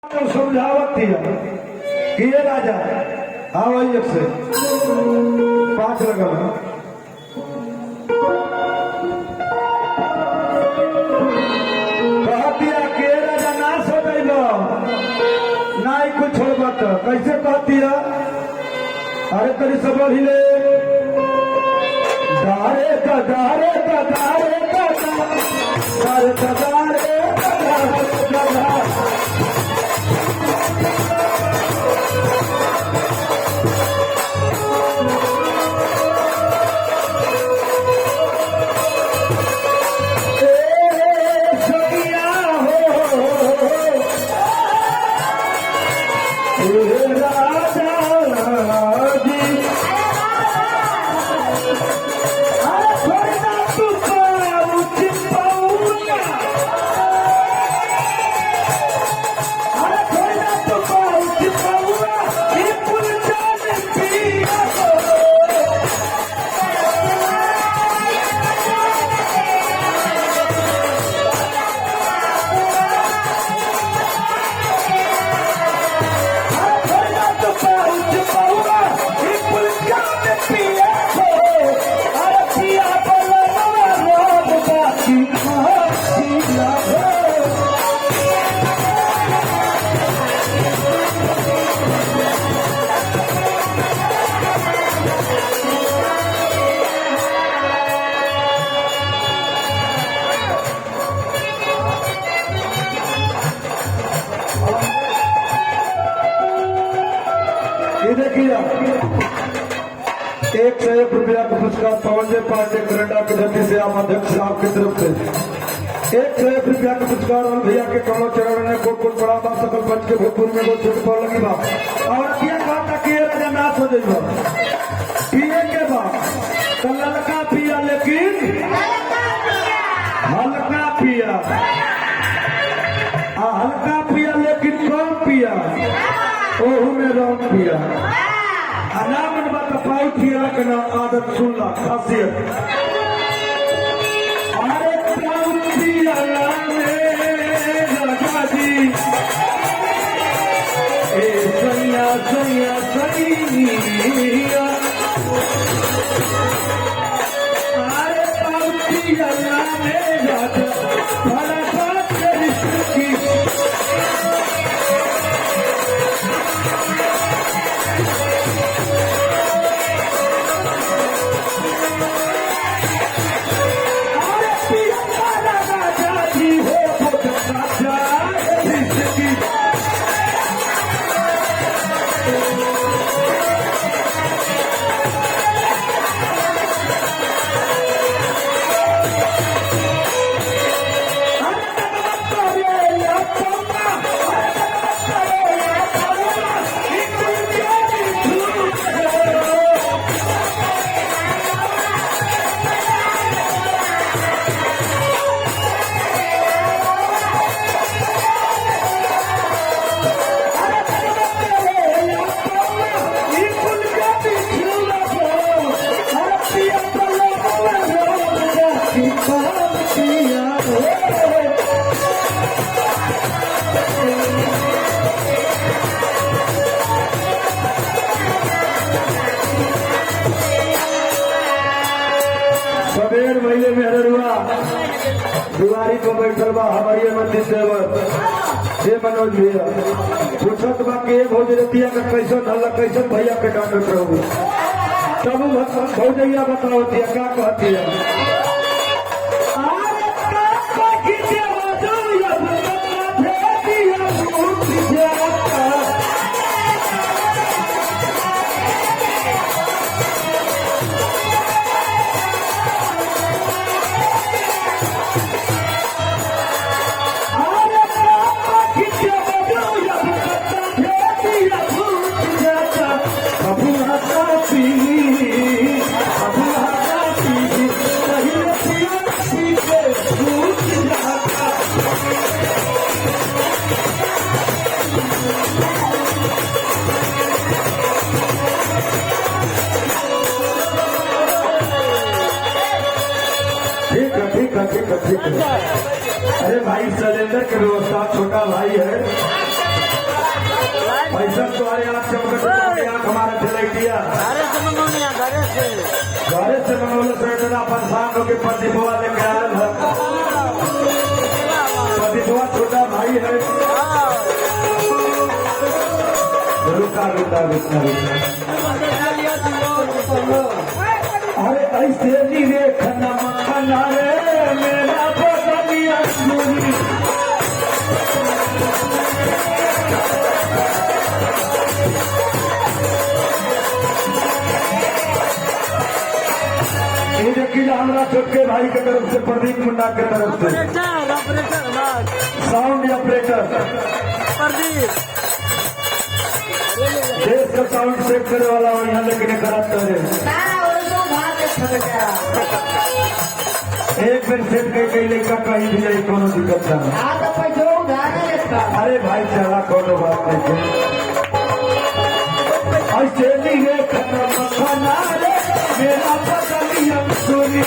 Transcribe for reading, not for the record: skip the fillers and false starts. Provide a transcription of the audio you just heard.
तो समझावत थी कि ये राजा हाँ एक से 5 लगा कह दिया कि ये राजा ना सो गई ना ही कुछ छोड़ कैसे कहती है अरे तेरी सब हिले दारे दारे दारे दारे दारे देखिए 101 रुपया का पुरस्कार पवन पांडे कनाडा के धरती से आप अध्यक्ष साहब की तरफ से 101 रुपया का पुरस्कार और भैया के कमल चरण ने कोट बड़ा बा सकल पंच के भोजपुर में वो छोटे पड़ लगी बा और क्या बात कि राजा नाश हो जाइए पिए के बाद तो ललका पिया लेकिन हल्का पिया हल्का पिया लेकिन कम पिया ओहू में रंग पिया नाम बात पाई पिया के ना आदत सुनला खासियत अरे पाऊ पिया राजा जी ए सैया सैया सैया अरे पाऊ पिया राजा भला बात की सवेर महीने में हररुआ दुआरी को बैठल बा हमारी मंदिर देवर ये मनोज भैया पूछत बा के भोजरतिया का कैसन हल्ला कैसन भैया के डांट रहू तब भौजैया बताओ दिया क्या कहती है ठीक है। अरे भाई सिलेंडर की व्यवस्था छोटा भाई है कैसा तुम्हारे आँख चमकत तुम्हारे आँख हमारा चलाई दिया घरे से मंगौनिया घरे से मनोल से इतना परेशान होकर प्रतिभा लेके आया है। प्रतिभा छोटा भाई है। रुका रुका रुका रुका अरे ऐसे नहीं रे खन्ना मखना रे मेरा बदलिया सुनी ये देखिए हमारा छोटके भाई के तरफ से प्रदीप मुन्ना के तरफ से साउंड ऑपरेटर प्रदीप देश का साउंड सेट करे वाला और यहाँ लेकिन खराब करे एक बेर सेट कई लड़का कहीं भी नहीं कोनो दिक्कत ना अरे भाई चला कोनो बात नहीं ऐसे नहीं है खत्म खाना रे मेरा बदलिया सुनी